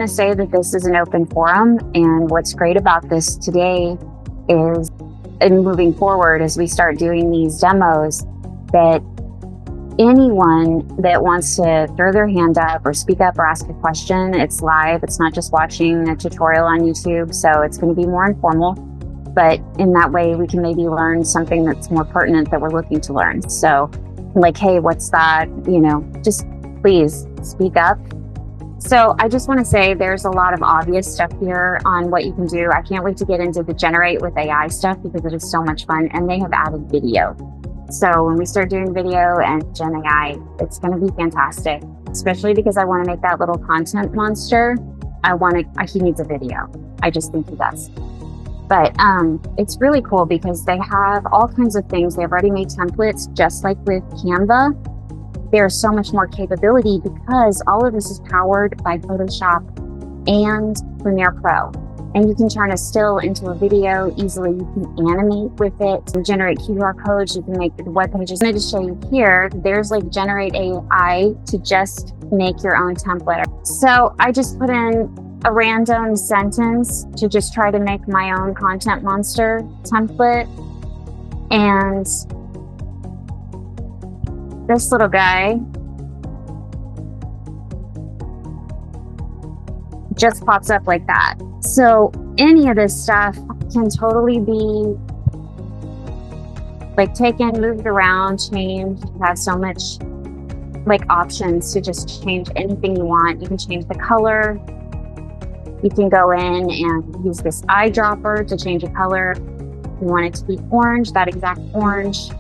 want to say that this is an open forum, and what's great about this today is, and moving forward as we start doing these demos, that anyone that wants to throw their hand up or speak up or ask a question, it's live. It's not just watching a tutorial on YouTube, so it's going to be more informal. But in that way, we can maybe learn something that's more pertinent that we're looking to learn. So like, hey, what's that? You know, just please speak up. So I just want to say there's a lot of obvious stuff here on what you can do. I can't wait to get into the generate with AI stuff because it is so much fun, and they have added video. So when we start doing video and Gen AI, it's going to be fantastic, especially because I want to make that little content monster. He needs a video. I just think he does. But it's really cool because they have all kinds of things. They have ready-made templates, just like with Canva. There's so much more capability because all of this is powered by Photoshop and Premiere Pro. And you can turn a still into a video easily. You can animate with it, and generate QR codes. You can make web pages. I'm going to show you here, there's like generate AI to just make your own template. So I just put in a random sentence to just try to make my own content monster template. And this little guy just pops up like that. So any of this stuff can totally be like taken, moved around, changed. You have so much like options to just change anything you want. You can change the color. You can go in and use this eyedropper to change a color. You want it to be orange, that exact orange.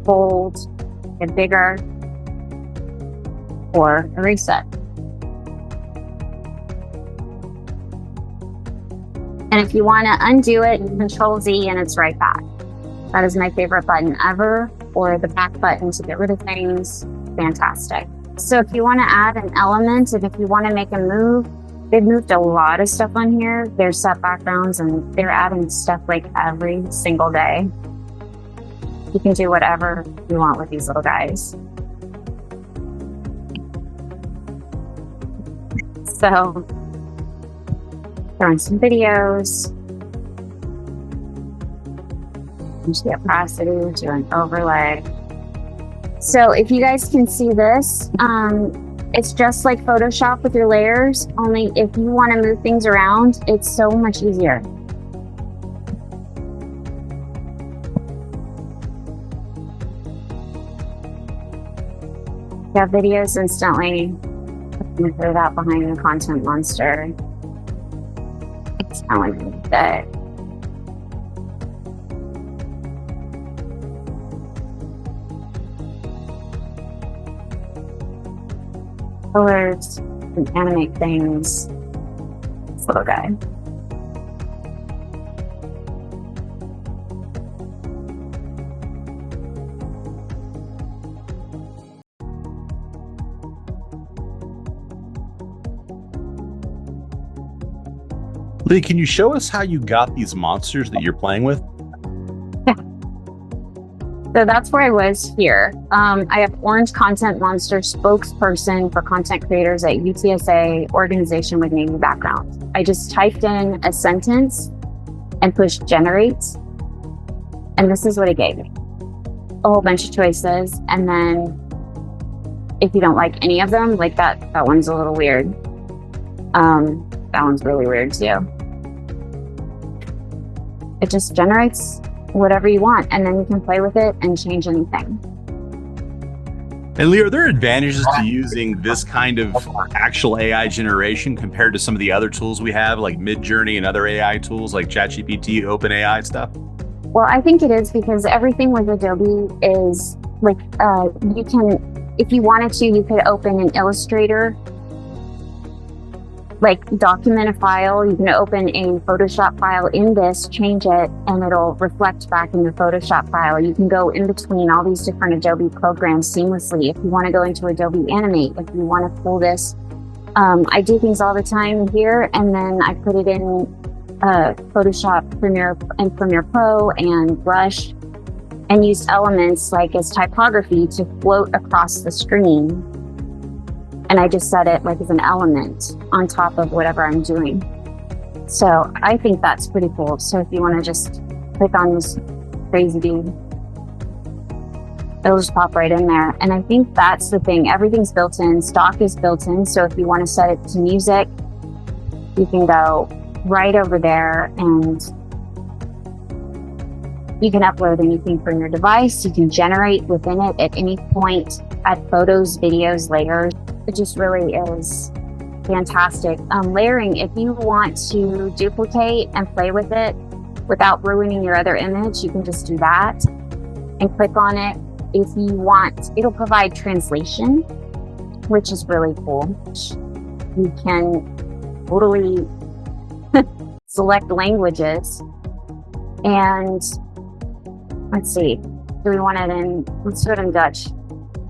Bold, get bigger, or erase it. And if you want to undo it, you Control Z and it's right back. That is my favorite button ever, or the back button to get rid of things. Fantastic. So if you want to add an element, and if you want to make a move, they've moved a lot of stuff on here. There's set backgrounds, and they're adding stuff like every single day. You can do whatever you want with these little guys. So, throwing some videos. Change the opacity to an overlay. So if you guys can see this, it's just like Photoshop with your layers, only if you want to move things around, it's so much easier. You have videos instantly. I'm going to throw that behind the content monster. It's telling me that colors and animate things. This little guy. Leigh, can you show us how you got these monsters that you're playing with? So that's where I was here. I have Orange Content Monster spokesperson for content creators at UTSA, organization with Navy background. I just typed in a sentence and pushed generate. And this is what it gave me. A whole bunch of choices. And then if you don't like any of them, like that one's a little weird. That one's really weird too. It just generates whatever you want, and then you can play with it and change anything. And Leigh, are there advantages to using this kind of actual AI generation compared to some of the other tools we have, like Midjourney and other AI tools like ChatGPT, OpenAI stuff? Well, I think it is because everything with Adobe is like, you can, if you wanted to, you could open an Illustrator, like document a file. You can open a Photoshop file in this, change it, and it'll reflect back in the Photoshop file. You can go in between all these different Adobe programs seamlessly. If you want to go into Adobe Animate, if you want to pull this, I do things all the time here, and then I put it in Photoshop, Premiere Pro, and Brush, and used elements like as typography to float across the screen. and I just set it like as an element on top of whatever I'm doing. So I think that's pretty cool. So if you want to just click on this crazy dude, it'll just pop right in there. And I think that's the thing. Everything's built in. Stock is built in. So if you want to set it to music, you can go right over there and you can upload anything from your device. You can generate within it at any point, add photos, videos, layers. It just really is fantastic. Layering, if you want to duplicate and play with it without ruining your other image, you can just do that and click on it. If you want, it'll provide translation, which is really cool. You can totally select languages. And let's see, do we want it in, let's do it in Dutch.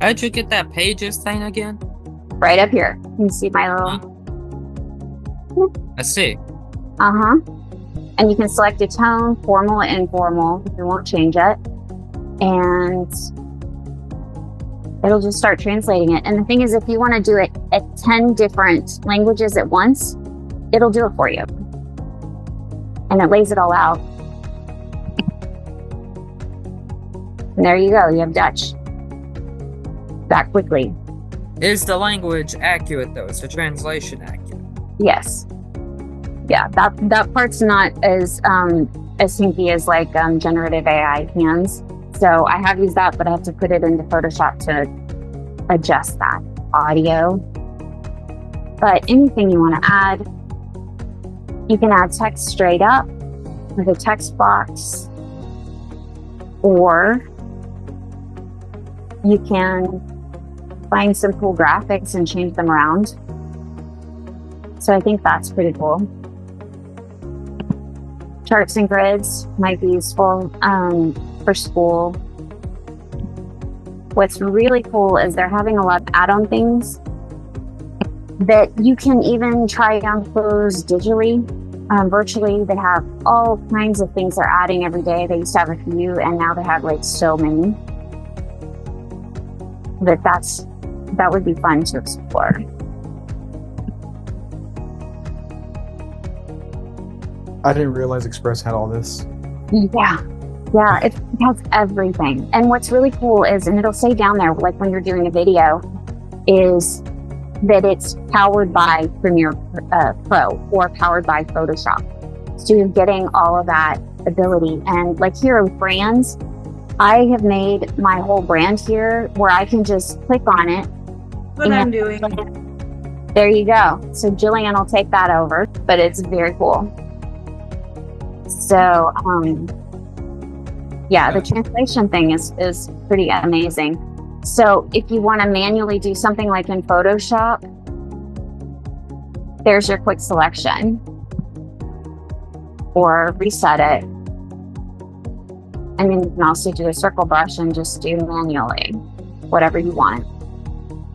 How'd you get that pages thing again? Right up here. You see my little... I see. Uh-huh. And you can select a tone, formal and informal. You won't change it. And it'll just start translating it. And the thing is, if you want to do it at 10 different languages at once, it'll do it for you. And it lays it all out. And there you go. You have Dutch. That quickly. Is the language accurate though? Is the translation accurate? Yes. Yeah, that part's not as hinky as like generative AI hands. So I have used that, but I have to put it into Photoshop to adjust that audio. But anything you want to add, you can add text straight up with a text box, or you can find some cool graphics and change them around. So I think that's pretty cool. Charts and grids might be useful for school. What's really cool is they're having a lot of add-on things that you can even try on clothes digitally, virtually. They have all kinds of things they're adding every day. They used to have a few, and now they have like so many. That would be fun to explore. I didn't realize Express had all this. Yeah, it has everything. And what's really cool is, and it'll say down there, like when you're doing a video, is that it's powered by Premiere Pro or powered by Photoshop. So you're getting all of that ability. And like here with brands, I have made my whole brand here where I can just click on it. What I'm doing. There you go. So Jillian will take that over, but it's very cool. So, yeah, the translation thing is pretty amazing. So if you want to manually do something like in Photoshop, there's your quick selection, or reset it. And then you can also do a circle brush and just do manually, whatever you want.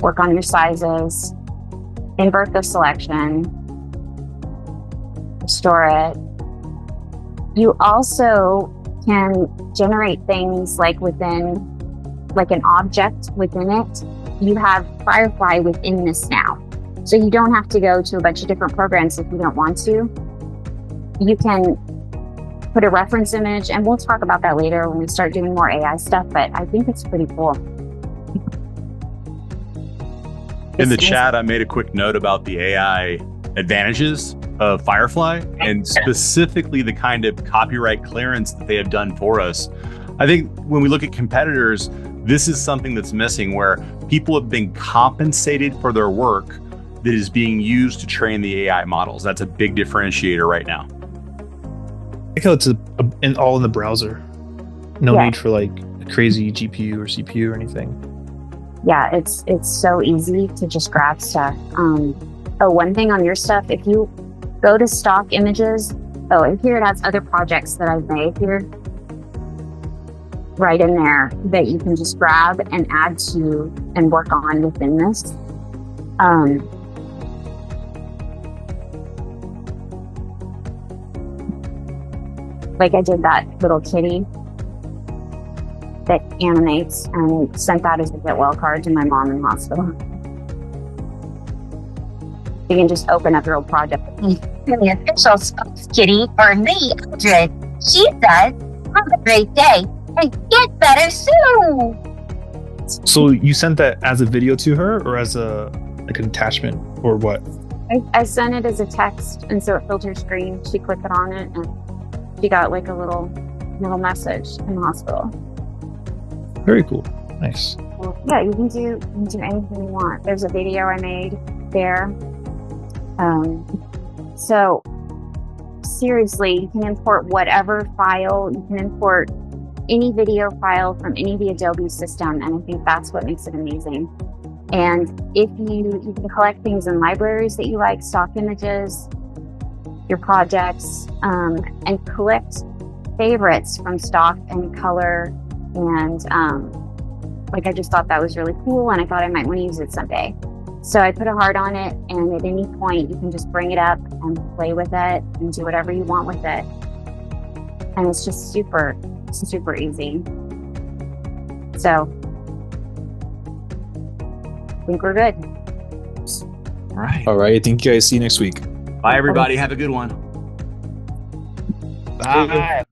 Work on your sizes, invert the selection, restore it. You also can generate things like like an object within it. You have Firefly within this now. So you don't have to go to a bunch of different programs if you don't want to. You can put a reference image, and we'll talk about that later when we start doing more AI stuff, but I think it's pretty cool. In the chat, I made a quick note about the AI advantages of Firefly, and specifically the kind of copyright clearance that they have done for us. I think when we look at competitors, this is something that's missing, where people have been compensated for their work that is being used to train the AI models. That's a big differentiator right now. I like how it's all in the browser. No need for like a crazy GPU or CPU or anything. Yeah, it's so easy to just grab stuff. One thing on your stuff, if you go to stock images, and here it has other projects that I've made here, right in there, that you can just grab and add to and work on within this. Like I did that little kitty that animates and sent that as a get well card to my mom in the hospital. You can just open up your old project. And the official spokeskitty for Leigh, Eldred, she says, have a great day and get better soon. So you sent that as a video to her, or as an attachment, or what? I sent it as a text, and so it filters screen. She clicked it on it, and she got like a little message in the hospital. Very cool. Nice. Yeah, you can do anything you want. There's a video I made there. So seriously, you can import whatever file. You can import any video file from any of the Adobe system, and I think that's what makes it amazing. And if you can collect things in libraries that you like, stock images, your projects, and collect favorites from stock and color. And like, I just thought that was really cool, and I thought I might want to use it someday. So I put a heart on it, and at any point you can just bring it up and play with it and do whatever you want with it. And it's just super easy. So I think we're good. All right. I think you guys see you next week. Bye, everybody. Have a good one. Bye.